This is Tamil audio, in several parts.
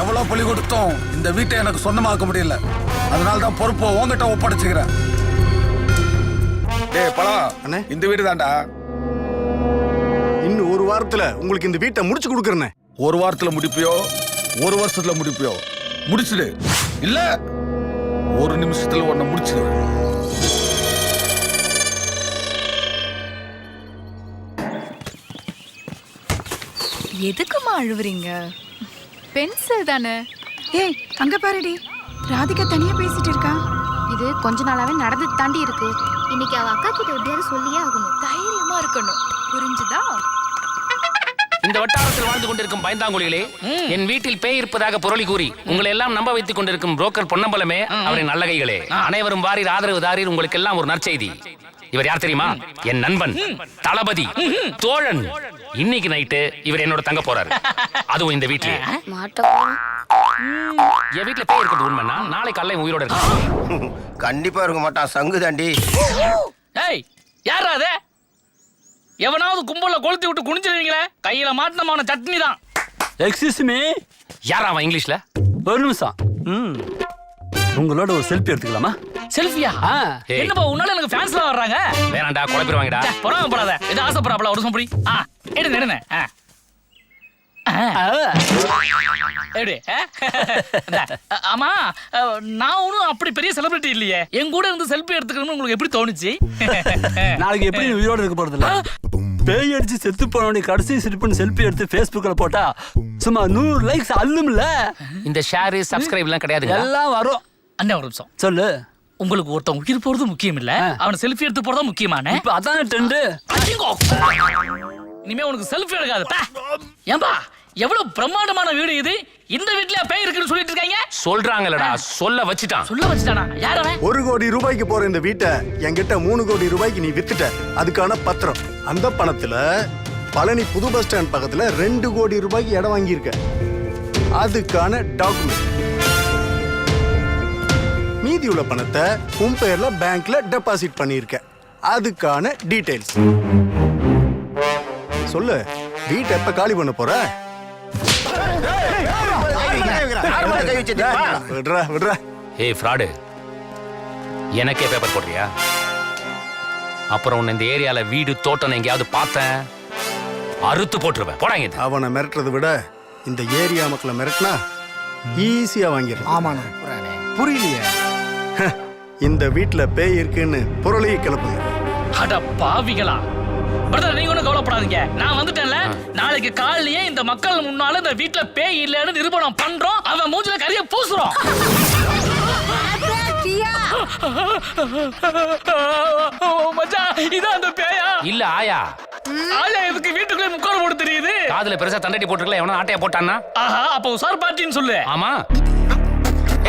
எவ்வளவு பலி கொடுத்தோம் இந்த வீட்டை எனக்கு சொந்தமாக்க முடியல. அதனால தான் பொறுப்பை உங்ககிட்ட ஒப்படைச்சுக்கிறேன். டேய் பழம், இந்த வீடு தான்டா. இன்னும் ஒரு வாரத்துல உங்களுக்கு இந்த வீட்டை முடிச்சு கொடுக்கறேன். ஒரு வாரத்துல முடிப்பியோ, ஒரு வருஷத்துல முடிப்பியோ, முடிச்சிடு. இல்ல ஒரு நிமிஷத்துல உன்னை முடிச்சிடு. எதுக்குமா அழுவுறீங்க? பென்சில் தானே. ஏய் அங்க பாருடி, ராதிகா தனியா பேசிட்டு இருக்கா. இது கொஞ்ச நாளாவே நடந்து தாண்டி இருக்கு. இன்னைக்கு அவ அக்கா கிட்ட எப்படியாவது சொல்லியே ஆகணும். தைரியமா இருக்கணும், புரிஞ்சுதா? இந்த வட்டாரத்தில் வாழ்ந்து கொண்டிருக்கும் பயந்தாங்குழிகளே, என் வீட்டில் பேய் இருப்பதாக புரளி கூறி உங்களை எல்லாம் நம்ப வைத்துக் கொண்டிருக்கும் புரோக்கர் பொன்னம்பலமே, அவரின் நல்ல கைகளே, அனைவரும் வாரீர், ஆதரவு தாரீர். உங்களுக்கு எல்லாம் ஒரு நற்செய்தி. இவர் யார் தெரியுமா? என் நண்பன், தளபதி, தோழன். இன்னைக்கு நைட்டு இவர் என்னோட தங்க போறாரு. அதுவும் இந்த வீட்லயே. என் வீட்டுல பேய் இருக்கிறது உண்மைன்னா நாளை காலையில உயிரோட இருக்கு. கண்டிப்பா இருக்க மாட்டான், சங்கு தாண்டி. ஏய் யாரா அது? எவனாவது கும்பல கொளுத்தி விட்டு குனிஞ்சிருவீங்களே, கையில மாட்டினமான சட்னி தான். Excuse me. யாரா அவன் இங்கிலீஷ்ல? ஒரு நிமிஷம். உங்களோட ஒரு செல்ஃபி எடுத்துக்கலாமா? செல்ஃபியா? என்னப்பா உன்னால எனக்கு ஃபேன்ஸ்லாம் வர்றாங்க. வேணாண்டா, குழப்பிடுவாங்கடா. பொறாமப்படாத. இது ஆசைப்படாப்ல ஒரு நிமிஷம் புடி. எடுங்க எடுங்க. எப்படி? ஆமா, நான் ஒன்னும் அப்படி பெரிய செலிபிரிட்டி இல்லையே. என் கூட இருந்து செல்ஃபி எடுத்துக்கணும்னு உங்களுக்கு எப்படி தோணுச்சு? நாளைக்கு எப்படி உயிரோட இருக்க போறது இல்ல? பேய் அடிச்சு செத்து போனவனே கடைசி சிரிப்புன்னு செல்ஃபி எடுத்து Facebookல போட்டா சும்மா 100 லைக்ஸ் அள்ளும்ல. இந்த ஷேர் சப்ஸ்கிரைப் எல்லாம் கிடையாது, எல்லாம் வரும். அண்ணே ஒரு நிமிஷம் சொல்லு. உங்களுக்கு ஒருத்தன் உயிர் போறது முக்கியம் இல்ல, அவன் செல்ஃபி எடுத்து போறதா முக்கியமான? இப்ப அதானே ட்ரெண்ட். இனிமே உனக்கு செல்ஃபி எடுக்காது. ஏம்பா எவ்வளவு பிரம்மாண்டமான வீடு இது. இந்த வீட்லயே பேய் இருக்குன்னு சொல்லிட்டு இருக்காங்க. சொல்றாங்கலடா, சொல்ல வச்சுட்டான். சொல்ல வச்சுட்டானா? யார் அவன்? 1 கோடி ரூபாய்க்கு போற இந்த வீட்டை என்கிட்ட 3 கோடி ரூபாய்க்கு நீ வித்துட்ட. அதுக்கான பத்திரம். அந்த பணத்துல பழனி புது பஸ் ஸ்டாண்ட் பக்கத்துல 2 கோடி ரூபாய்க்கு இடம் வாங்கியிருக்க. அதுக்கான டாக்குமெண்ட். மீதி உள்ள பணத்தை உன் பேர்ல பேங்க்ல டெபாசிட் பண்ணியிருக்க. அதுக்கான டீடைல்ஸ். சொல்லு, வீட்டை எப்ப காலி பண்ண போற? விடுறா விடுறா. ஏய் ஃப்ராடு, எனக்கே பேப்பர் போடுறியா? அப்புறம் உன்னை இந்த ஏரியால வீடு தோட்டம் எங்கேயாவது பார்த்தேன், அறுத்து போட்டுருவேன். போடாங்க. அவனை மிரட்டுறதை விட இந்த ஏரியா மக்களை மிரட்டினா ஈஸியா வாங்கிடலாம். ஆமாண்ணா, புரியலையே. இந்த வீட்டுல பேய் இருக்குன்னு புரளியை கிளப்புங்க. அட பாவிகளா. பிரதர், நீங்க ஒன்னும் கவலைப்படாதீங்க, நான் வந்துட்டேன்ல. நாளைக்கு காலையிலேயே இந்த மக்கள் முன்னால இந்த வீட்டுல பேய் இல்லைன்னு நிரூபணம் பண்றோம். அவன் மூஞ்சில கரிய பூசுறோம். மச்சான், இதான் அந்த பேயா? இல்ல ஆயா. ஆயா எதுக்கு வீட்டுக்குள்ளே முக்கால் போட்டு தெரியுது? காதுல பெருசா தண்டடி போட்டுருக்கல, எவனோ ஆட்டையா போட்டான்னா? ஆஹா, அப்ப உசார் பார்ட்டின்னு சொல்லு. ஆமா.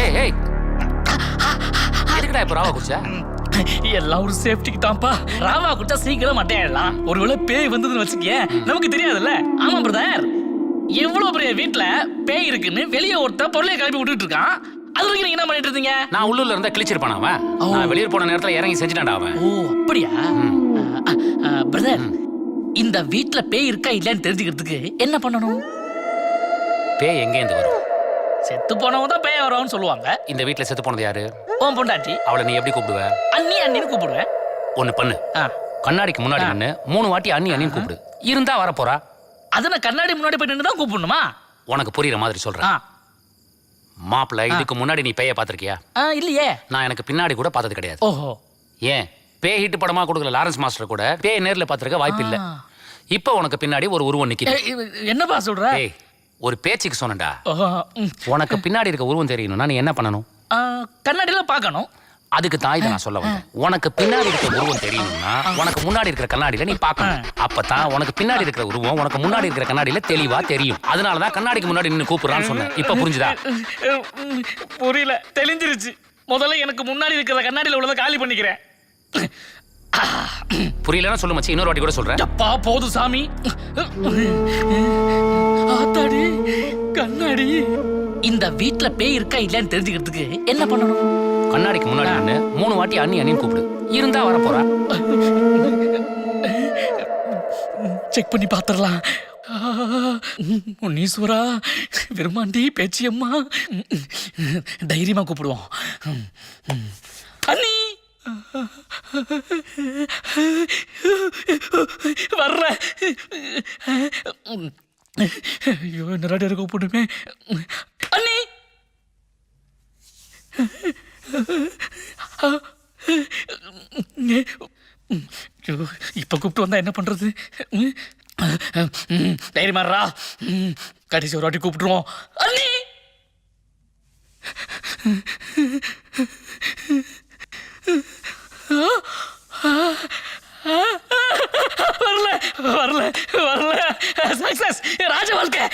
ஏய் ஏய், எதுக்குடா இப்ப ராவா குச்சா? எல்லாம் ஒரு சேஃப்டிக்கு தான்ப்பா. ராவா குச்சா சீக்கிரம் அட்டையிடலாம். ஒருவேளை பேய் வந்ததுன்னு வச்சுக்கே, நமக்கு தெரியாதுல்ல. ஆமா பிரதர், எவ்வளவு பெரிய வீட்டுல பேய் இருக்குன்னு வெளியே ஒருத்த பொருளையை கிளப்பி விட்டுட்டு இருக்கான். அது வரைக்கும் நீங்க என்ன பண்ணிட்டு இருந்தீங்க? நான் உள்ளூர்ல இருந்தா கிழிச்சிருப்பான் அவன். நான் வெளியே போன நேரத்துல இறங்கி செஞ்சுட்டான்டா அவன். ஓ அப்படியா? பிரதர், இந்த வீட்டுல பேய் இருக்கா இல்லையான்னு தெரிஞ்சுக்கிறதுக்கு என்ன பண்ணணும்? பேய் எங்க இருந்து வரும்? செத்து போனவங்க தான் பேய் வருவான்னு சொல்லுவாங்க. இந்த வீட்டுல செத்து போனது யாரு? உன் பொண்டாட்டி. அவளை நீ எப்படி கூப்பிடுவ? அண்ணி அண்ணின்னு கூப்பிடுவேன். ஒண்ணு பண்ணு, கண்ணாடிக்கு முன்னாடி நின்னு 3 வாட்டி அண்ணி அண்ணின்னு கூப்பிடு. இருந்தா வரப்போறா. அது நான் கண்ணாடி முன்னாடி போய் நின்று தான் கூப்பிடணுமா? உனக்கு புரியுற மாதிரி சொல்றேன். மாப்பிள்ள, இதுக்கு முன்னாடி நீ பேய பாத்திருக்கியா? இல்லையே. நான் எனக்கு பின்னாடி கூட பார்த்தது கிடையாது. ஓஹோ. ஏன் பேய் ஹிட் படமா கொடுக்கல லாரன்ஸ் மாஸ்டர் கூட பேய் நேர்ல பாத்திருக்க வாய்ப்பு இல்ல. இப்ப உனக்கு பின்னாடி ஒரு உருவம் நிக்குது. என்னப்பா சொல்ற? ஏய், ஒரு பேச்சுக்கு சொன்னடா. உனக்கு பின்னாடி இருக்க உருவம் தெரியணும்னா நீ என்ன பண்ணணும்? கண்ணாடியில பார்க்கணும். அதுக்கு தான் இதை நான் சொல்ல வந்தேன். உனக்கு பின்னாடி இருக்கிற உருவம் தெரியணும்னா உனக்கு முன்னாடி இருக்கிற கண்ணாடியில நீ பார்க்கணும். அப்பதான் உனக்கு பின்னாடி இருக்கிற உருவம் உனக்கு முன்னாடி இருக்கிற கண்ணாடியில தெளிவா தெரியும். அதனாலதான் கண்ணாடிக்கு முன்னாடி நின்னு கூப்பிடுறான்னு சொன்னேன். இப்ப புரிஞ்சுதா? புரியல, தெளிஞ்சிருச்சு. முதல்ல எனக்கு முன்னாடி இருக்கிற கண்ணாடியில உள்ளதை காலி பண்ணிக்கிறேன். புரியலன்னா சொல்லு மச்சி, இன்னொரு வாட்டி கூட சொல்றேன். அப்பா போது சாமி. ஆத்தாடி கண்ணாடி. இந்த வீட்டுல பேய் இருக்கா இல்லையான்னு தெரிஞ்சுக்கிறதுக்கு என்ன பண்ணணும்? கண்ணாடிக்கு முன்னாடி நின்னு 3 வாட்டி அண்ணி அண்ணின்னு கூப்பிடு. இருந்தா வரப்போறா. செக் பண்ணி பாத்துறலாம். உன்னீஸ்வரா விரும்மாண்டி பேச்சியம்மா தைரியமா கூப்பிடுவோம். அண்ணி வர்ற. ஐயோ நிறைய கூப்பிடுமே. அண்ணி இப்ப கூப்பிட்டு வந்தா என்ன பண்றது? தைரியமாறா, கடைசி ஒரு வாட்டி கூப்பிட்டுருவோம். அண்ணி வரல வரல வரல. சக்சஸ், ராஜ வாழ்க்கை.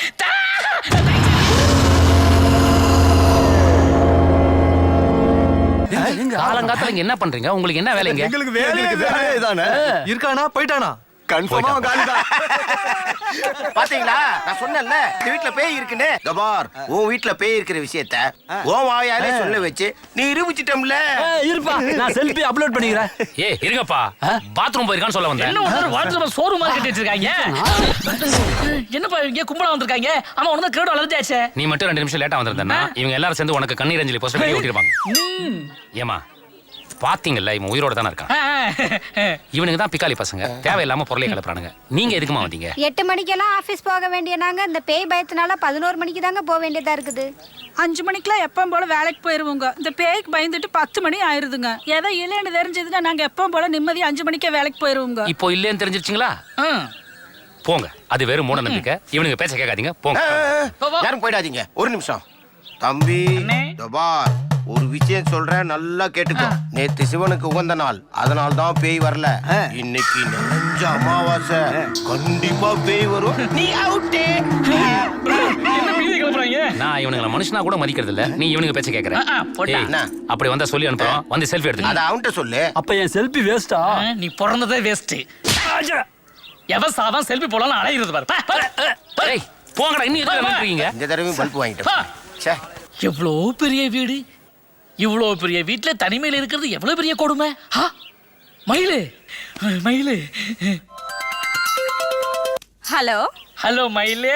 காலங்காத்துல இங்க என்ன பண்றீங்க? உங்களுக்கு என்ன வேலைங்க? எங்களுக்கு வேலை தானே. இருக்கானா போயிட்டானா? கன்ஃபார்மா காலிதான். பாத்தீங்களா, நான் சொன்னேன்ல இந்த வீட்ல பேய் இருக்குன்னு. கபார், உன் வீட்ல பேய் இருக்கிற விஷயத்த உன் வாயாலே சொல்ல வச்சு நீ நிரூபிச்சிட்டம்ல. இருப்பா, நான் செல்ஃபி அப்லோட் பண்ணிக்கிறேன். இருங்கப்பா, பாத்ரூம் போயிருக்கான்னு சொல்ல வந்தேன். என்ன ஒரு வாட்ஸ்அப்ல ஷோரூம் மாதிரி கட்டி வச்சிருக்காங்க. என்னப்பா இங்க கும்பலா வந்திருக்காங்க? ஆமா, உனக்கு கிரௌட் அலர்ஜியாச்சே. நீ மட்டும் 2 நிமிஷம் லேட்டா வந்திருந்தா இவங்க எல்லாரும் சேர்ந்து உனக்கு கண்ணீர் அஞ்சலி போஸ்டர் பண்ணி ஓட்டிருப்பாங்க. ஏமா பாத்தீங்கல்ல, இவன் உயிரோட தானே இருக்கான். இவனுக்கு தான் பிக்காலி பசங்க, தேவையில்லாம பொருளை கிளப்புறானுங்க. நீங்க எதுக்குமா வந்தீங்க? 8 மணிக்கெல்லாம் ஆபீஸ் போக வேண்டிய நாங்க இந்த பேய் பயத்தினால 11 மணிக்கு தாங்க போக வேண்டியதா இருக்குது. 5 மணிக்கெல்லாம் எப்பவும் போல வேலைக்கு போயிருவோங்க. இந்த பேய்க்கு பயந்துட்டு 10 மணி ஆயிருதுங்க. ஏதோ இல்லைன்னு தெரிஞ்சதுன்னா நாங்க எப்பவும் போல நிம்மதி 5 மணிக்கே வேலைக்கு போயிருவோங்க. இப்போ இல்லைன்னு தெரிஞ்சிருச்சுங்களா? போங்க, அது வெறும் மூட நம்பிக்கை. இவனுக்கு பேச்ச கேட்காதீங்க, போங்க. யாரும் போயிடாதீங்க, ஒரு நிமிஷம். தம்பி கபார், ஒரு விஷயம் சொல்றேன், நல்லா கேட்டுக்கோ. நேத்து சிவனுக்கு உகந்த நாள், அதனால தான் பேய் வரல. இன்னைக்கு நிறைஞ்ச அமாவாசை, கண்டிப்பா பேய் வரும். நீ அவுட்டே. நான் இவனுங்களை மனுஷனா கூட மதிக்கிறது இல்ல, நீ இவனுக்கு பேச்ச கேக்குற. அப்படி வந்தா சொல்லி அனுப்புறோம், வந்து செல்ஃபி எடுத்துங்க. அத அவன்கிட்ட சொல்லு. அப்ப என் செல்ஃபி வேஸ்டா? நீ பிறந்ததே வேஸ்ட். எவன் சாதான் செல்ஃபி போலாம் அலையிறது பாரு. போங்கடா, இன்னும் இருக்கீங்க. இந்த தடவை பல்ப் வாங்கிட்டேன். எவ்வளோ பெரிய வீடு, இவ்வளோ பெரிய வீட்டுல தனிமையில இருக்கிறது எவ்வளவு பெரிய கொடுமை. மயிலு மயிலு. ஹலோ ஹலோ மயிலு,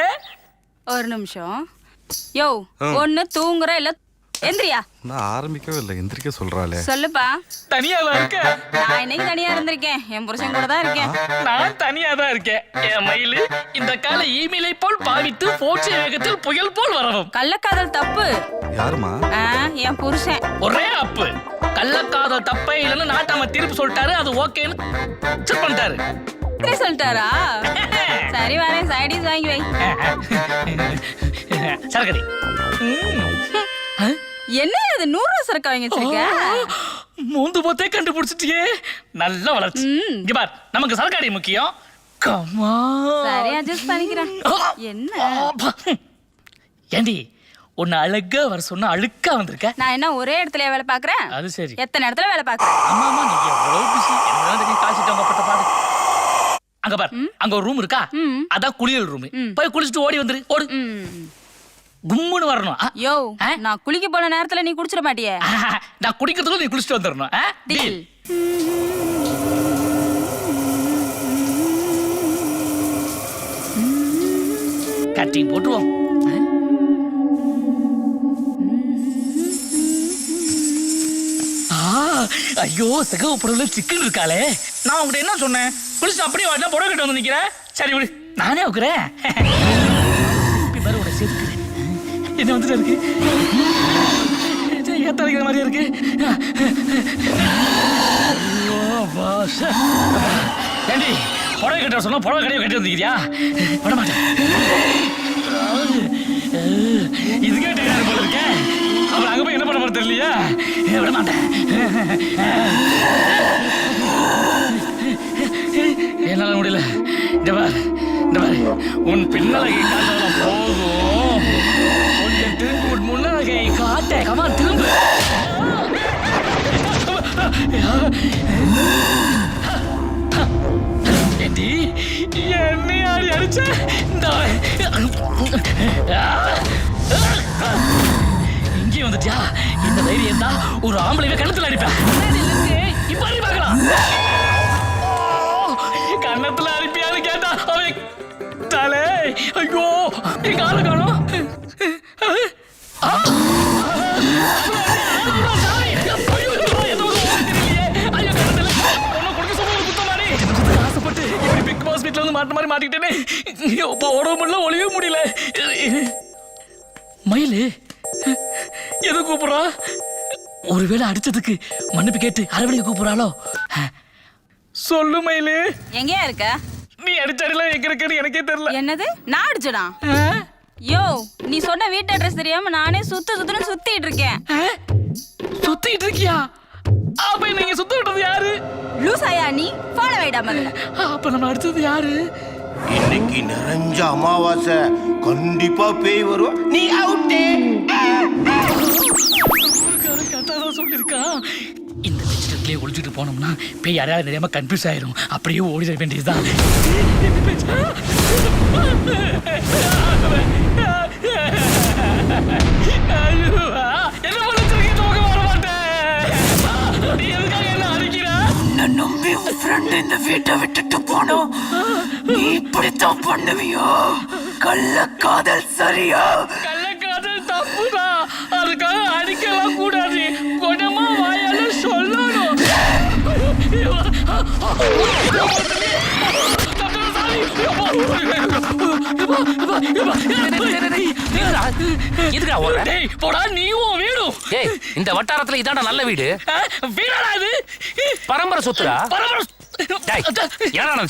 ஒரு நிமிஷம். யோ, ஒண்ணு தூங்குற இல்ல எந்திரியா? நான் ஆரம்பிக்கவே இல்லை, எந்திரிக்க சொல்றாளே. சொல்லுப்பா. தனியா தான் இருக்கேன். நான் இன்னைக்கு தனியா இருந்திருக்கேன், என் புருஷன் கூட தான் இருக்கேன். நான் தனியா தான் இருக்கேன். என் மயிலு இந்த கால ஈமிலை போல் பாவித்து போட்சி வேகத்தில் புயல் போல் வரவும். கள்ளக்காதல் தப்பு. யாருமா? என் புருஷன். ஒரே அப்பு. கள்ளக்காதல் தப்பே இல்லைன்னு நாட்டாம தீர்ப்பு சொல்லிட்டாரு, அது ஓகேன்னு செக் பண்ணிட்டாரு. சொல்லிட்டாரா? சரி, வரேன். சைடிஸ் வாங்கி வை. சரக்கடி. என்ன இது 100 ரூபா சரக்கு வாங்கி வச்சிருக்க? மூந்து போத்தே கண்டுபிடிச்சிட்டியே, நல்ல வளர்ச்சி. இங்க பார், நமக்கு சரக்காடி முக்கியம். கம்மா. சரி, அட்ஜஸ்ட் பண்ணிக்கிறேன். என்ன ஏண்டி உன்னை அழகா வர சொன்னா அழுக்கா வந்திருக்க? நான் என்ன ஒரே இடத்துல வேலை பாக்குறேன்? அது சரி. எத்தனை இடத்துல வேலை பாக்குறேன்? ஆமா ஆமா, நீங்க எவ்வளவு பிஸி. என்னதான் தெரியும், காய்ச்சிட்டவங்க பட்ட பாடு. அங்க பார், அங்க ஒரு ரூம் இருக்கா, அதான் குளியல் ரூம். போய் குளிச்சுட்டு ஓடி வந்துரு. ஓடு, கும்முன்னு வரணும். யோ, நான் குளிக்க போன நேரத்துல நீ குடிச்சிட மாட்டியே? நான் குடிக்கிறதுக்கு நீ குளிச்சுட்டு வந்துடணும். டீல். கட்டிங் போட்டுருவோம். ஐயோ, சிகப்பு பொருள் சிக்கன் இருக்காளே. நான் உங்ககிட்ட என்ன சொன்னேன்? குளிச்சு அப்படியே வாட்டினா புடவை கட்ட வந்து நிக்கிறேன். சரி விடு, நானே வைக்கிறேன். உன சேர்த்துக்கிறேன். என்ன வந்துட்டு இருக்கு, ஏத்தடிக்கிற மாதிரியா இருக்கு. ஏண்டி புடவை கட்ட சொன்னா புடவை கடையை கட்டி வந்துக்கிறியா? விட மாட்டேன். இதுக்கே டேரக்டர் போல இருக்கேன். அவன் அங்க போய் என்ன பண்ண போற தெரியலையா? விட மாட்டேன். என்னால முடியல. இந்த பாரு, உன் பின்னலகை காட்டலாம் போதும். கொஞ்சம் திரும்பி உன் முன்னலகை காட்ட. கமா, திரும்ப. ஏண்டி என்னை யாரு அடிச்ச? இங்கே வந்துட்டியா? இந்த தைரியம் தான் ஒரு ஆம்பளை கண்ணத்துல அடிப்பேன். இப்ப அடி பார்க்கலாம். கண்ணத்துல அடிப்பியான்னு கேட்டா அவன் தலை டேய் ஐயோ எங்க ஆளு காணோம். மாட்டிக்கிட்டேனே உடம்பு முடியல ஒளியவே முடியல. மயிலு எது கூப்பிடுறா? ஒருவேளை அடிச்சதுக்கு மன்னிப்பு கேட்டு அரவணைக்கு கூப்பிடுறாளோ? சொல்லு மயிலு. எங்கயா இருக்க? நீ அடிச்சடிலாம் எங்க இருக்குன்னு எனக்கே தெரியல. என்னது நான் அடிச்சடா? யோ நீ சொன்ன வீட்டு அட்ரஸ் தெரியாம நானே சுத்துன்னு சுத்திட்டு இருக்கேன். சுத்திட்டு இருக்கியா? அப்ப நீங்க சுத்த விட்டது யாரு? லூசாயா நீ? போன வைடா முதல்ல. அப்ப நம்ம அடிச்சது யாரு? இன்னைக்கு நிறைஞ்ச அமாவாசை, கண்டிப்பா பேய் வரும். நீ அவுட்டே. கரெக்டாதான் சொல்லிருக்கா. இந்த வெஜிடபிளே ஒளிஞ்சிட்டு போனோம்னா பேய் யாரையாவது தெரியாம கன்ஃபியூஸ் ஆயிரும். அப்படியே ஓடிட வேண்டியதுதான். என்ன பண்ணிச்சிருக்கீங்க? வர மாட்டேன். நீ எதுக்காக என்ன அடிக்கிற? நம்பி உன் ஃப்ரெண்ட் இந்த வீட்டை விட்டுட்டு போனோம். நீ இப்படித்தான் பண்ணுவியோ? கள்ளக்காதல் சரியா? கள்ளக்காதல் தப்புதான். அதுக்காக அடிக்கலாம் கூடாது. கொஞ்சமா வாயால சொல்லணும். போடா நீயும் வீடும். இந்த வட்டாரத்துல இதான நல்ல வீடு. வீடா இது? பரம்பரை சொத்துடா. பரம்பரை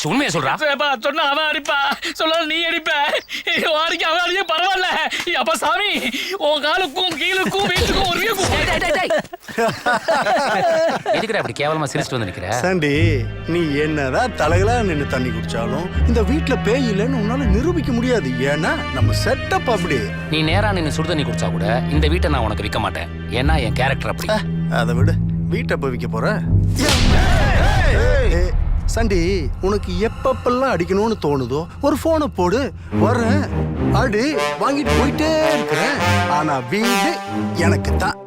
உண்மையை சொல்றா. சொன்னா அவன் அடிப்பா, சொல்லாத நீ அடிப்ப. வாரிக்கு அவன் அடிக்க பரவாயில்ல. அப்ப சாமி உன் காலுக்கும் கீழுக்கும் வீட்டுக்கும் ஒரு எதுக்குடா அப்படி கேவலமா சிரிச்சுட்டு வந்து நிக்கிற? சாண்டி, நீ என்னதான் தலைகளா நின்று தண்ணி குடிச்சாலும் இந்த வீட்டுல பேய் இல்லைன்னு உன்னால நிரூபிக்க முடியாது. ஏன்னா நம்ம செட்டப் அப்படி. நீ நேரா நின்னு சுடு தண்ணி குடிச்சா கூட இந்த வீட்டை நான் உனக்கு விற்க மாட்டேன். ஏன்னா என் கேரக்டர் அப்படி. அதை விடு, வீட்டை இப்ப விற்க போற. சண்டி, உனக்கு எப்பப்பெல்லாம் அடிக்கணும்னு தோணுதோ ஒரு போனை போடு, வரேன், அடி, வாங்கிட்டு போயிட்டே இருக்கிறேன். ஆனா வீடு எனக்கு தான்.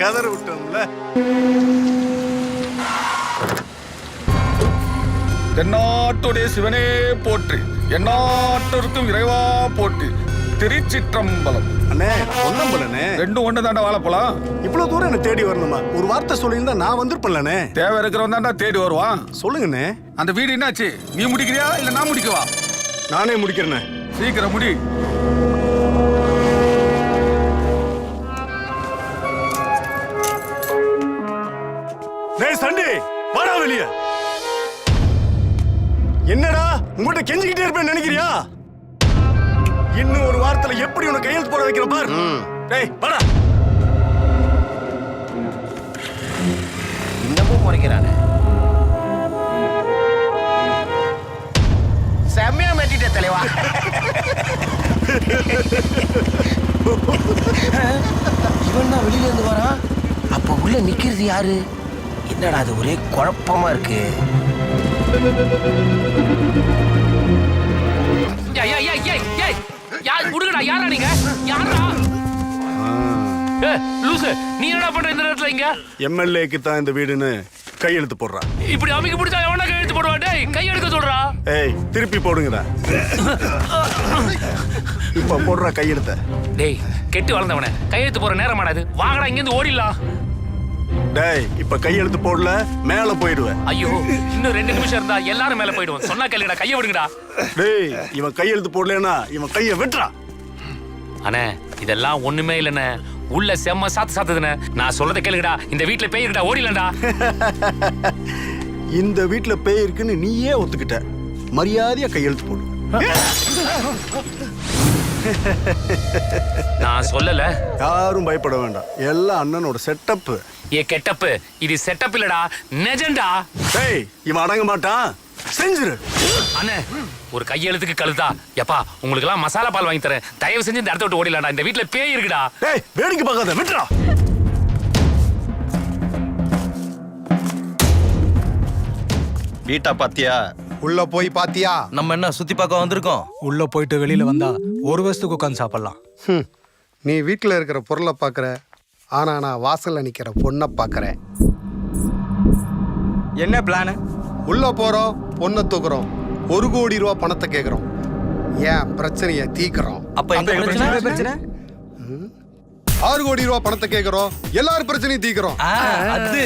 கதற விட்டோம்ல. தென்னாட்டுடைய சிவனே போற்றி, எந்நாட்டோருக்கும் இறைவா போற்றி. திருச்சிற்றம்பலம். அண்ணே பொன்னம்பலனே, ரெண்டும் ஒண்ணு தாண்டா வாழப்போலாம். இவ்வளவு தூரம் என்ன தேடி வரணுமா? ஒரு வார்த்தை சொல்லியிருந்தா நான் வந்திருப்பேன்லண்ணே. தேவை இருக்கிறவன் தாண்டா தேடி வருவான். சொல்லுங்கண்ணே. அந்த வீடு என்னாச்சு? நீ முடிக்கிறியா இல்ல நான் முடிக்கவா? நானே முடிக்கிறேண்ணே. சீக்கிரம் முடி. டேய் சண்டி, வாடா வெளிய. என்னடா உங்கள்ட்ட கெஞ்சிக்கிட்டே இருப்பேன்னு நினைக்கிறியா? இன்னும் ஒரு வாரத்துல எப்படி உனக்கு கையெழுத்து போட வைக்கிற பாரு. டேய் வாடா. இன்னமும் முறைக்கிறானே. செம்மையா மாட்டிட்ட தலைவா. இவன் தான் வெளியில இருந்து வரான். அப்ப உள்ள நிக்கிறது யாரு? என்னடா அது ஒரே குழப்பமா இருக்கு. யாரா நீங்க? யாரா? லூசு, நீ என்ன பண்ற இந்த நேரத்துல இங்க? எம்எல்ஏக்கு தான் இந்த வீடுன்னு கையெழுத்து போடுறா. இப்படி அமைக்க பிடிச்சா எவனா கையெழுத்து போடுவா? டேய் கையெழுக்க சொல்றா. ஏய் திருப்பி போடுங்கடா. இப்ப போடுறா கையெழுத்த. டேய் கெட்டு வளர்ந்தவனே, கையெழுத்து போற நேரமானது. வாங்கடா இங்க இருந்து ஓடிடலாம். டேய் இப்ப கையெழுத்து போடல மேல போயிடுவேன். ஐயோ இன்னும் 2 நிமிஷம் இருந்தா எல்லாரும் மேல போயிடுவோம். சொன்னா கேளுடா, கைய விடுங்கடா. டேய் இவன் கையெழுத்து போடலனா இவன் கைய வெட்றா. அண்ணே இதெல்லாம் ஒண்ணுமே இல்லண்ணே. உள்ள செம்ம சாத்துதுண்ணே. நான் சொல்றத கேளுங்கடா. இந்த வீட்டுல பேய் இருக்குடா, ஓடிலண்டா. இந்த வீட்டுல பேய் இருக்குன்னு நீயே ஒத்துக்கிட்ட. மரியாதையா கையெழுத்து போடு. நான் சொல்லல. யாரும் பயப்பட வேண்டாம். எல்லாம் அண்ணனோட செட்டப். ஏ கெட்டப், இது செட்டப் இல்லடா, நெஜண்டா. டேய் இவன் அடங்க மாட்டான். செஞ்சிரு. அண்ணே ஒரு கையெழுத்துக்கு கழுதா. எப்பா உங்களுக்கு எல்லாம் மசாலா பால் வாங்கி தரேன். தயவு செஞ்சு இந்த இடத்த விட்டு ஓடிடலாம்டா. இந்த வீட்டுல பேய் இருக்குடா. டேய் வேடிக்கை பார்க்காத, விட்றா. வீட்டா பாத்தியா? உள்ள போய் பாத்தியா? நம்ம என்ன சுத்தி பார்க்க வந்திருக்கோம்? உள்ள போயிட்டு வெளியில வந்தா ஒரு வருஷத்துக்கு உட்காந்து சாப்பிடலாம். நீ வீட்டில் இருக்கிற பொருளை பார்க்குற, ஆனா நான் வாசல்ல நிக்கிற பொண்ணை பார்க்குறேன். என்ன பிளான்? உள்ள போறோம், பொண்ணை தூக்குறோம், 1 கோடி ரூபா பணத்தை கேக்குறோம், ஏன் பிரச்சனையை தீக்குறோம். அப்ப எங்க பிரச்சனை? 6 கோடி ரூபா பணத்தை கேக்குறோம், எல்லாரும் பிரச்சனையும் தீக்குறோம். அது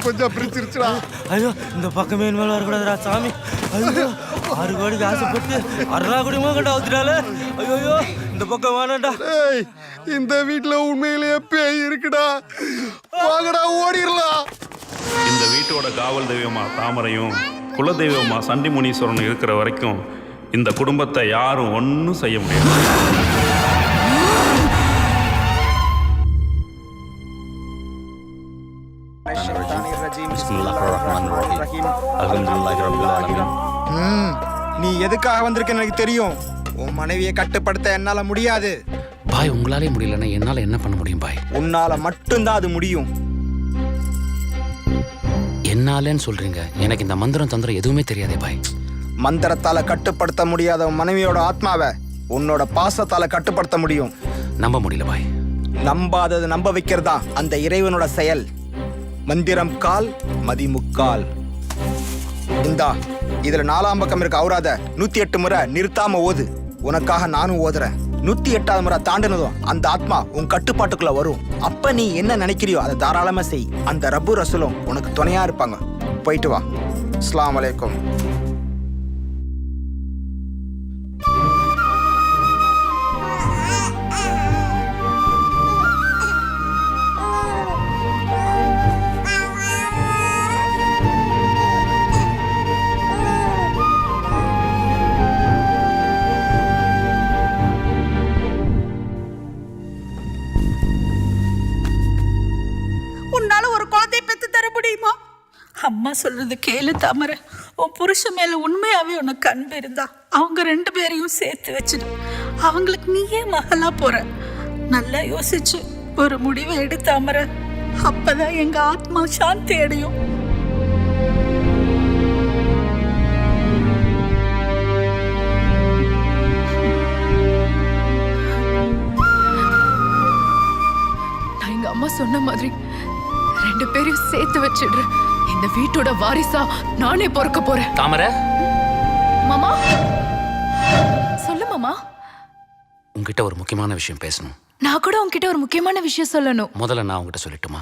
பஞ்சா பிரிச்சிருச்சுடா. ஐயோ இந்த பக்கமே மேல வரக்கூடாதுடா சாமி. ஐயோ 6 கோடிக்கு ஆசைப்பட்டு 6 கோடி கட்ட ஊத்துட்டால. ஐயோ இந்த பக்கம் வேணாண்டா. ஏய், இந்த வீட்டுல உண்மையிலேயே பேய் இருக்குடா. வாங்கடா ஓடிரலாம். இந்த வீட்டோட காவல் தெய்வமா தாமரையும் குலதெய்வமா சண்டி முனீஸ்வரன் இருக்கிற வரைக்கும் இந்த குடும்பத்தை யாரும் ஒன்றும் செய்ய முடியாது. நீ எதுக்காக வந்திருக்க எனக்கு தெரியும். உன் மனைவியை கட்டுப்படுத்த என்னால முடியாது. பாய் உங்களாலே முடியலன்னா என்னால என்ன பண்ண முடியும் பாய்? உன்னால மட்டும்தான் அது முடியும். என்னாலன்னு சொல்றீங்க, எனக்கு இந்த மந்திரம் தந்திரம் எதுவுமே தெரியாதே பாய். மந்திரத்தால கட்டுப்படுத்த முடியாத உன் மனைவியோட ஆத்மாவை உன்னோட பாசத்தால கட்டுப்படுத்த முடியும். நம்ப முடியல பாய். நம்பாதது நம்ப வைக்கிறதா அந்த இறைவனோட செயல். மந்திரம் கால் மதி முக்கால். இந்தா இதுல 4ஆம் பக்கம் இருக்க அவுராத 108 முறை நிறுத்தாம ஓது. உனக்காக நானும் ஓதுறேன். 108வது முறை தாண்டினதும் அந்த ஆத்மா உன் கட்டுப்பாட்டுக்குள்ள வரும். அப்ப நீ என்ன நினைக்கிறியோ அதை தாராளமா செய். அந்த ரப்பு ரசூலும் உனக்கு துணையா இருப்பாங்க. போயிட்டு வா. அஸ்ஸலாமு அலைக்கும். உன்னால ஒரு குழந்தைய பெத்து தர முடியுமா? அம்மா சொல்றது கேளு தாமரை. உன் புருஷன் மேல உண்மையாவே உனக்கு அன்பு இருந்தா அவங்க 2 பேரையும் சேர்த்து வச்சிடு. அவங்களுக்கு நீயே மகளா போற. நல்லா யோசிச்சு ஒரு முடிவை எடு தாமரை. அப்பதான் எங்க ஆத்மா சாந்தி அடையும். நான் எங்க அம்மா சொன்ன மாதிரி 2 பேரையும் சேர்த்து வச்சிடுறேன். இந்த வீட்டோட வாரிசா நானே பொறுக்க போறேன். தாமரை மாமா சொல்லு மாமா. உங்ககிட்ட ஒரு முக்கியமான விஷயம் பேசணும். நான் கூட உன்கிட்ட ஒரு முக்கியமான விஷயம் சொல்லணும். முதல்ல நான் உங்ககிட்ட சொல்லட்டுமா?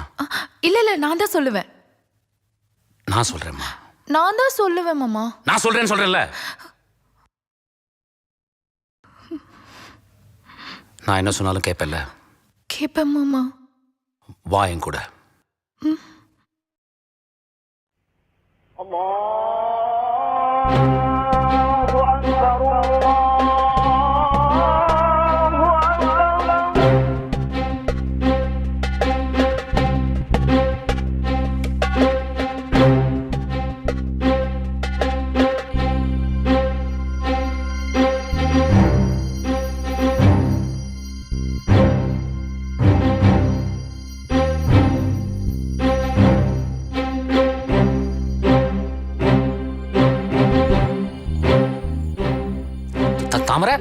இல்ல நான் தான் சொல்லுவேன். நான் சொல்றேம்மா. நான் தான் சொல்லுவேன் மாமா. நான் சொல்றேன்னு சொல்றேன்ல. நான் என்ன சொன்னாலும் கேட்பேன்ல? கேப்பேன் மாமா. வா என் கூட. தாமரை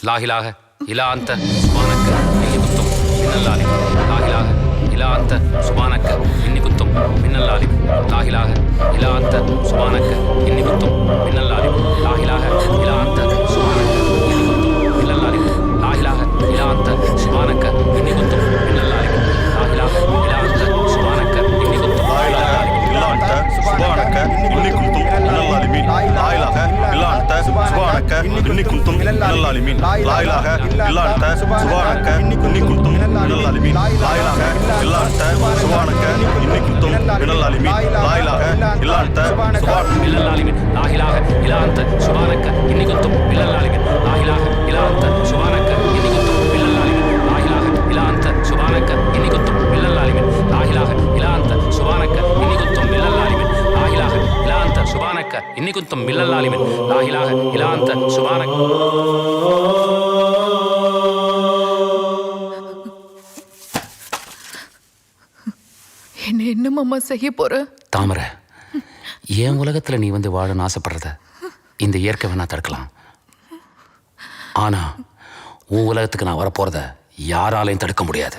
லாஹிலாக இலா அந்த சுபானக்க இன்னி குத்தும் மின்னல்லாலி. லாஹிலாக இலா அந்த சுபானக்க இன்னி குத்தும் மின்னல்லாலி. லாஹிலாக இலா அந்த சுபானக்க இன்னி குத்தும் மின்னல்லாலி. லாஹிலாக இலா அந்த சுபானக்க இன்னி குத்தும் மின்னல்லாலி. லாஹிலாக இலா அந்த சுபானக்க இன்னி குத்தும் மின்னல்லாலி. லாஹிலாக இலா அந்த சுபானக்க இன்னி குத்தும் மின்னல்லாலி. இல்லாண்ட சுபானக்க இன்னி குந்தும் மின்னல்லாலிமீன். லாயிலாக இல்லாண்ட சுபானக்க இன்னி குந்தும் மின்னல்லாலிமீன். சுபானக்க இன்னி குத்தும் மினல் அலிமீன் லாயிலாக இல்லாட்ட சுபானக்க இன்னி குத்தும் மினல் அலிமீன் லாயிலாக இல்லாட்ட மில்லல் ஆலிமின் லாஹிலாக இலாந்த சுபானக்க இன்னி குத்தும் மில்லல் ஆலிமின் லாஹிலாக இலாந்த சுபானக்க இன்னி குத்தும் மில்லல் ஆலிமின் லாஹிலாக இலாந்த சுபானக்க இன்னி குத்தும் மில்லல் ஆலிமின் லாஹிலாக இலாந்த சுபானக்க இன்னி குத்தும் மில்லல் ஆலிமின் லாஹிலாக இலாந்த சுபானக்க இன்னி குத்தும் மில்லல் ஆலிமின் லாஹிலாக இலாந்த சுபானக்க. என்ன என்னமாம்மா செய்ய போற? தாமரை, என் உலகத்துல நீ வந்து வாழன்னு ஆசைப்படுறத இந்த இயற்கை வேணா தடுக்கலாம். ஆனா உன் உலகத்துக்கு நான் வரப்போறத யாராலையும் தடுக்க முடியாது.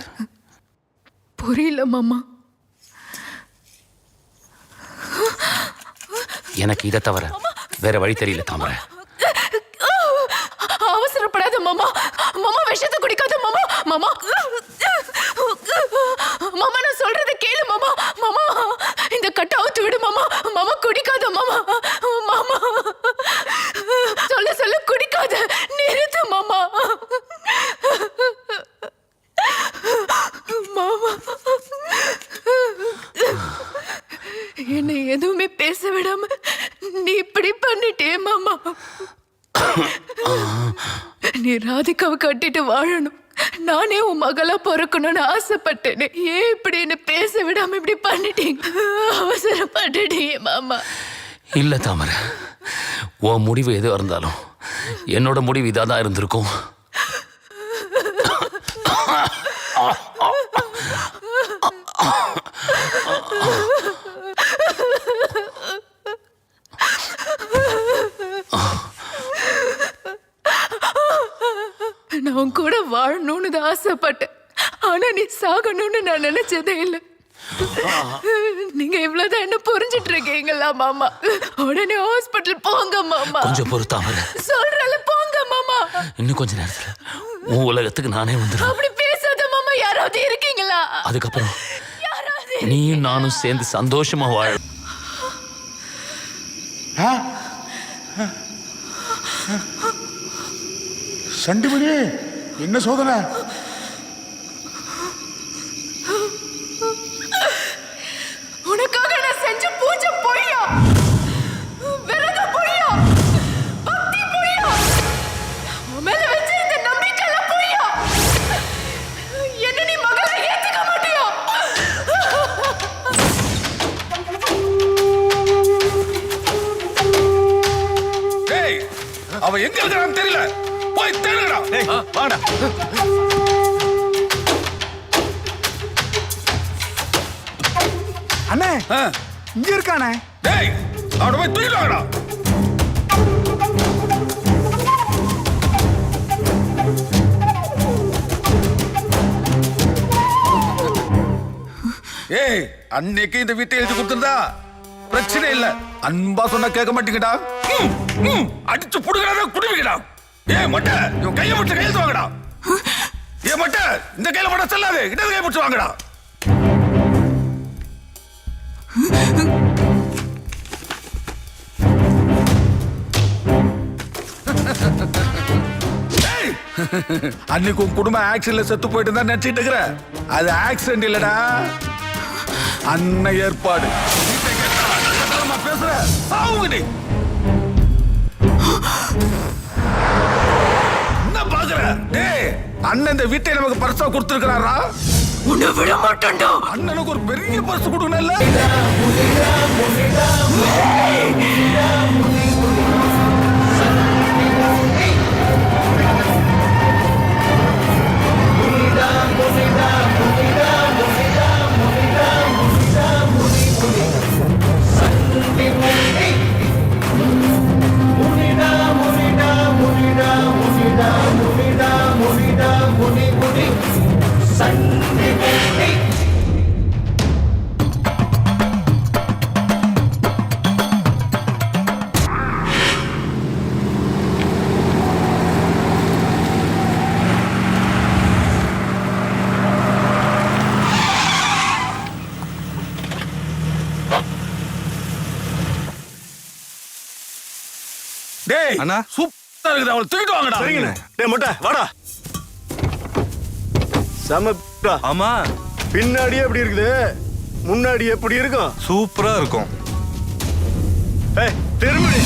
புரியல மாமா. எனக்கு இதை தவிர வேற வழி தெரியல தாமரை. அவசரப்படாத மாமா. மாமா விஷத்தை குடிக்காத மாமா. மாமா மாமா நான் சொல்றத கேளு மாமா. மாமா இந்த கட்டை அவுத்து விடு மாமா. மாமா குடிக்காத மாமா. மாமா சொல்ல சொல்ல குடிக்காத, நிறுத்து மாமா. மாமா என்னை எதுவுமே பேச விடாம நீ இப்படி பண்ணிட்டே மாமா. நீ ராதிகாவை கட்டிட்டு வாழணும், நானே உன் மகளா பிறக்கணும்னு ஆசைப்பட்டேன். ஏன் இப்படி என்ன பேச விடாம இப்படி பண்ணிட்டீங்க? அவசரப்பட்டுட்டீங்க மாமா. இல்ல தாமரை, உன் முடிவு எதுவாக இருந்தாலும் என்னோட முடிவு இதாக தான் இருந்திருக்கும். நான் உன் கூட வாழணும்னு தான் ஆசைப்பட்டேன். ஆனா நீ சாகணும்னு நான் நினைச்சதே இல்லை. நீங்க இவ்வளவுதான் என்ன புரிஞ்சிட்டு இருக்கீங்களா மாமா? உடனே ஹாஸ்பிட்டல் போங்க மாமா. கொஞ்சம் பொறுத்தாமரை சொல்றல, போங்க மாமா. இன்னும் கொஞ்ச நேரத்துல உன் உலகத்துக்கு நானே வந்துடுறேன். அப்படி பேசாத மாமா. யாராவது இருக்கீங்களா? அதுக்கப்புறம் நீயும் நானும் சேர்ந்து சந்தோஷமா வாழ. சண்டிமணி, என்ன சோதனை? உனக்காக நான் செஞ்ச பூஜை பொய்யா? விரதம் பொய்யா? பக்தி பொய்யா? உன் மேல வச்ச இந்த நம்பிக்கை எல்லாம் பொய்யா? என்ன நீ மகளை ஏத்துக்க மாட்டியா? டேய், அவ எங்க இருக்கான்னு தெரியல. போய் தேடுடா. டேய் வாடா. அண்ணே இங்க இருக்கானே. டேய், அவனை போய் தூக்கிட்டு வாங்கடா. ஏய், அன்னைக்கு இந்த வீட்டை எழுதி கொடுத்திருந்தா பிரச்சனை இல்ல. அன்பா சொன்னா கேட்க மாட்டீங்கடா. அடிச்சு புடுங்கடா, குடிவிக்கடா. ஏய் மட்ட, இவன் கையை மட்டும் கையெழுத்து வாங்கடா. ஏ மட்ட, இந்த கையில மட்டும் செல்லாது, இடது கை பிடிச்சு வாங்கடா. அன்னைக்கு உன் குடும்பம் ஆக்சிடென்ட்ல செத்து போயிட்டு தான் நினைச்சிட்டு இருக்கிற. அது ஆக்சிடென்ட் இல்லடா, அண்ணன் ஏற்பாடு. பேசுற சாவுங்கடி. என்ன பாக்குற? டேய், அண்ணன் இந்த வீட்டை நமக்கு பரிசா கொடுத்திருக்கிறாரா? உன்னை விட மாட்டேன்டா. அண்ணனுக்கு ஒரு பெரிய பரிசு கொடுக்கணும்ல. டேய், அண்ணா சூப்பரா இருக்குது. அவளை தூக்கிட்டு வாங்கடா. சரிங்கண்ணே. டேய் மொட்டை வாடா. சமப்பா. ஆமா பின்னாடியே எப்படி இருக்குது, முன்னாடி எப்படி இருக்கும்? சூப்பரா இருக்கும். ஏய், திரும்பி.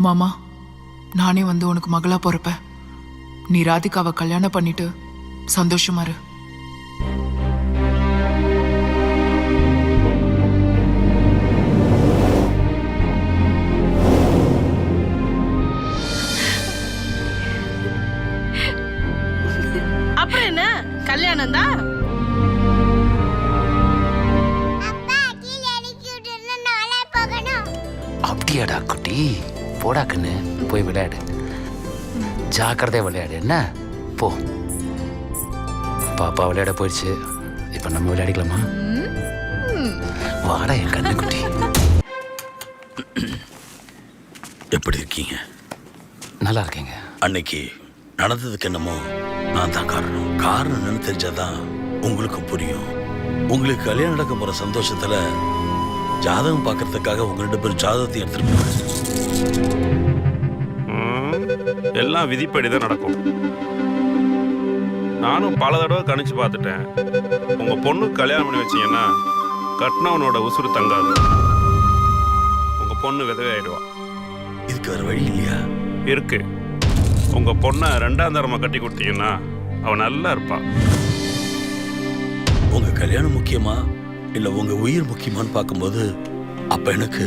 மாமா, நானே வந்து உனக்கு மகளா பொறுப்பேன். நீ ராதிகாவை கல்யாணம் பண்ணிட்டு சந்தோஷமா இரு. அப்புறம் என்ன, கல்யாணம் தான். அப்படியாடா குட்டி, போடா கண்ணு, போய் விளையாடு. ஜாக்கிரதையா விளையாடு என்ன. போ, பாப்பா விளையாட போயிடுச்சு, இப்ப நம்ம விளையாடிக்கலாமா? வாடா என் கண்ணு குட்டி. எப்படி இருக்கீங்க? நல்லா இருக்கீங்க. அன்னைக்கு நடந்ததுக்கு என்னமோ நான் தான் காரணம். காரணம் என்னன்னு தெரிஞ்சாதான் உங்களுக்கு புரியும். உங்களுக்கு கல்யாணம் நடக்க போற சந்தோஷத்துல ஜாதகம் பார்க்கறதுக்காக உங்க 2 பேரும் ஜாதகத்தை எடுத்துட்டு எல்லாம் விதிப்படி தான் நடக்கும். நானும் பல தடவை கணிச்சு பார்த்துட்டேன். உங்க பொண்ணுக்கு கல்யாணம் பண்ணி வச்சீங்கன்னா கட்டினவனோட உசுறு தங்காது. உங்க பொண்ணு விதவையாயிடுவா. இதுக்கு வேற வழி இல்லையா? இருக்கு. உங்க பொண்ணை 2ஆம் தரமா கட்டி கொடுத்தீங்கன்னா அவன் நல்லா இருப்பா. உங்க கல்யாணம் முக்கியமா இல்ல உங்க உயிர் முக்கியமான்னு பார்க்கும்போது அப்ப எனக்கு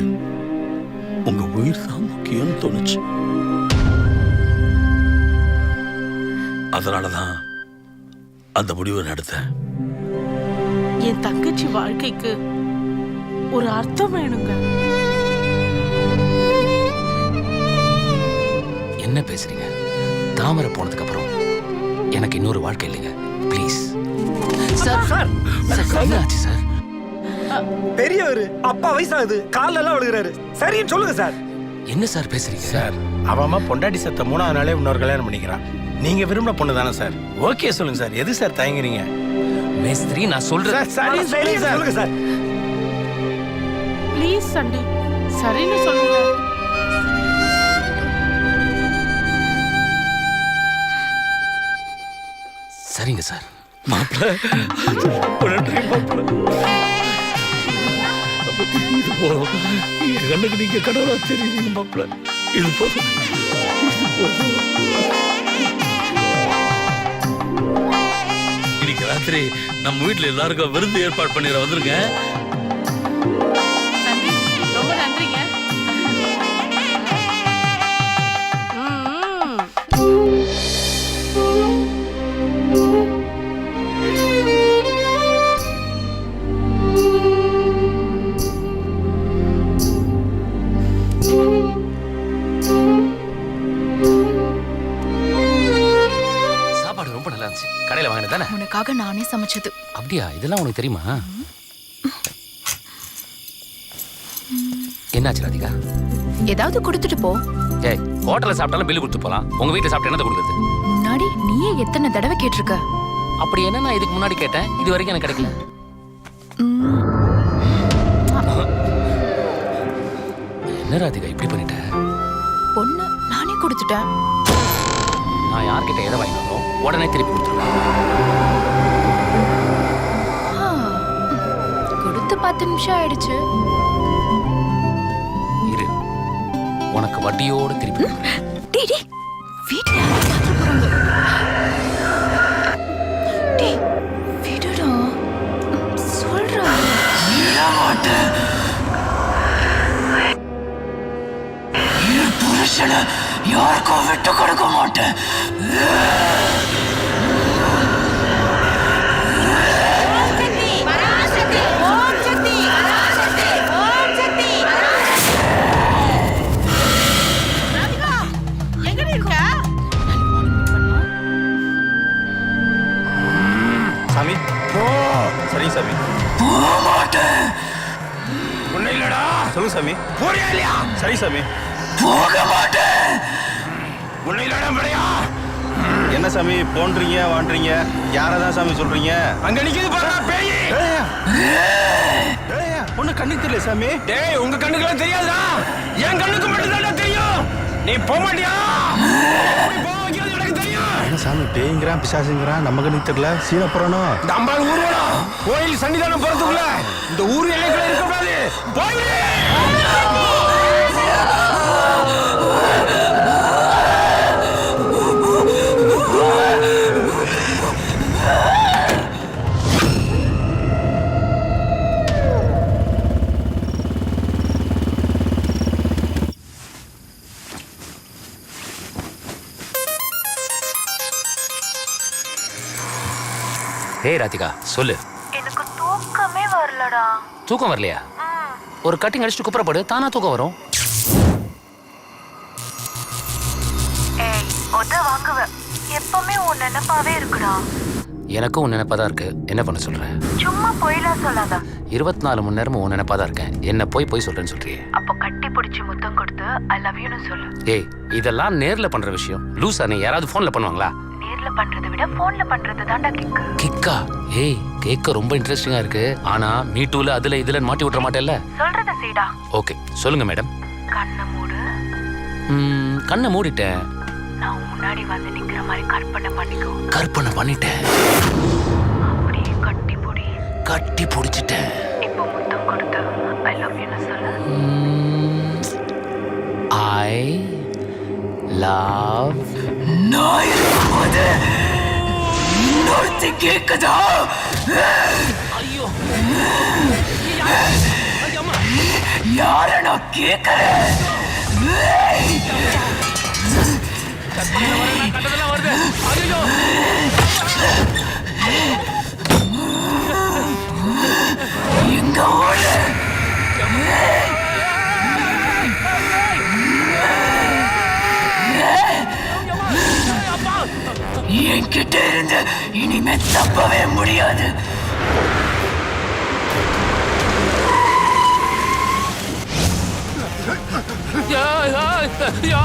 உங்க உயிர் தான் முக்கியம்னு தோணுச்சு. அதனாலதான் அந்த முடிவை எடுத்தேன். என் தங்கச்சி வாழ்க்கைக்கு ஒரு அர்த்தம் வேணுங்க. என்ன பேசுறீங்க? தாமரை போனதுக்கு அப்புறம் எனக்கு இன்னொரு வாழ்க்கை இல்லைங்க. Please sir. சார் என்னாச்சு சார்? பெரியவர் அப்பா வயசாகுது, கால்ல எல்லாம் விழுகிறாரு. சரின்னு சொல்லுங்க சார். என்ன சார் பேசுறீங்க? சார், அவன் பொண்டாட்டி செத்த 3ஆவது நாளே இன்னொரு கல்யாணம் பண்ணிக்கிறான். நீங்க விரும்பின பொண்ணு தானே சார்? ஓகே சொல்லுங்க சார். எது சார் தயங்குறீங்க? மேஸ்திரி, நான் சொல்றேன். சொல்லுங்க சார். ப்ளீஸ் சண்டி, சரின்னு சொல்லுங்க. சரிங்க சார். மாப்பிள்ள இது போதும். என் கண்ணுக்கு நீங்க கடவுளா தெரியுறீங்க மாப்பிள்ள. இது போதும். இன்னைக்கு ராத்திரி நம்ம வீட்டுல எல்லாருக்கும் விருந்து ஏற்பாடு பண்ணிட வந்துருங்க. ரொம்ப நன்றிங்க. சாப்பாடு ரொம்ப நல்லா இருந்துச்சு. கடையில வாங்கினது தானே? உனக்காக நானே சமைச்சது. அப்படியா? இதெல்லாம் உனக்கு தெரியுமா? என்னாச்சு ராதிகா? ஏதாவது கொடுத்துட்டு போ. ஏய், ஹோட்டல்ல சாப்பிட்டாலும் பில்லு கொடுத்து போலாம். உங்க வீட்டுல சாப்பிட்டா என்னது கொடுக்குறது? முன்னாடி நீயே எத்தனை தடவை கேட்டிருக்க? அப்படி என்ன நான் இதுக்கு முன்னாடி கேட்டேன், இது வரைக்கும் எனக்கு கிடைக்கல. என்ன ராதிகா இப்படி பண்ணிட்ட? பொண்ணு நானே கொடுத்துட்டேன். நான் யார்கிட்ட எதை வாங்கினாலும் உடனே திருப்பி கொடுத்துருவேன். கொடுத்து 10 நிமிஷம் ஆயிடுச்சு. இரு, உனக்கு வட்டியோட திருப்பி டேய் டேய், வீட்ல யாரும் பார்த்துட்டு போறாங்க. டேய் விடுடா, சொல்றா. புருஷனை யாருக்கும் விட்டு கொடுக்க மாட்டேன். சாமி சரிங்க சாமி. போக மாட்டேன். ஒன்னும் இல்லடா. சொல்லுங்க சாமி. போறியா இல்லையா? சரி சாமி. போக மாட்டேன். ஒன்னும் இல்லடா படையா. என்ன சாமி போன்றீங்க வான்றீங்க? யாரதான் சாமி சொல்றீங்க? அங்க நிக்குது பாரு பேய். ஒண்ணு கண்ணுக்கு தெரியல சாமி. டேய் உங்க கண்ணுக்குலாம் தெரியாதா? என் கண்ணுக்கு மட்டும் தான்டா தெரியும். நீ போக மாட்டியா? போகிறது எனக்கு தெரியும். என்ன சாமி பேய்ங்கிறான் பிசாசுங்கிறான், நம்ம கண்ணுக்கு தெரியல. சீன போறானோ? இந்த அம்பாள் ஊர்வலம் கோயில் சன்னிதானம் போறதுக்குள்ள இந்த ஊர் எல்லைக்குள்ள இருக்கக்கூடாது. போயிடு. ஏய் ராதிகா சொல்லு. எனக்கு தூக்கமே வரலடா. தூக்கம் வரலையா? ஒரு கட்டிங் அடிச்சுட்டு குப்புறப்படு, தானா தூக்கம் வரும். ஏய் ஒத வாங்குவ. எப்பவுமே உன் நினைப்பாவே இருக்குடா. எனக்கும் உன் நினைப்பா தான் இருக்கு. என்ன பண்ண சொல்ற? சும்மா போயிலாம் சொல்லாத. 24 மணி நேரமும் உன் நினைப்பா தான் இருக்கேன். என்ன போய் சொல்றேன்னு சொல்றியே? அப்போ கட்டி பிடிச்சி முத்தம் கொடுத்து ஐ லவ் யூன்னு சொல்லு. ஏய் இதெல்லாம் நேர்ல பண்ற விஷயம். லூசா நீ? யாராவது போன்ல பண்ணுவாங்களா? நேர்ல பண்றதை விட போன்ல பண்றது தான்டா கிக்கு. கிக்கா? ஏய் கேட்க ரொம்ப இன்ட்ரெஸ்டிங்கா இருக்கு. ஆனா மீ டூல அதுல இதுல மாட்டி விட்டுற மாட்டேல்ல? சொல்றத செய்டா. ஓகே சொல்லுங்க மேடம். கண்ணை மூடு. கண்ணை மூடிட்டேன். நான் முன்னாடி வந்து நிக்கிற மாதிரி கற்பனை பண்ணிக்கோ. கற்பனை பண்ணிட்டேன். அப்படியே கட்டி பிடி. கட்டி பிடிச்சிட்டேன். இப்போ முத்தம் கொடுத்து ஐ லவ் யூன்னு சொல்லு. I love. நான் இருக்கும்போது இன்னொருத்தி கேக்குதா? ஐயோ யார நான் கேக்குறேன்? எங்க ஓட? என்கிட்ட இருந்து இனிமே தப்பவே முடியாது. யா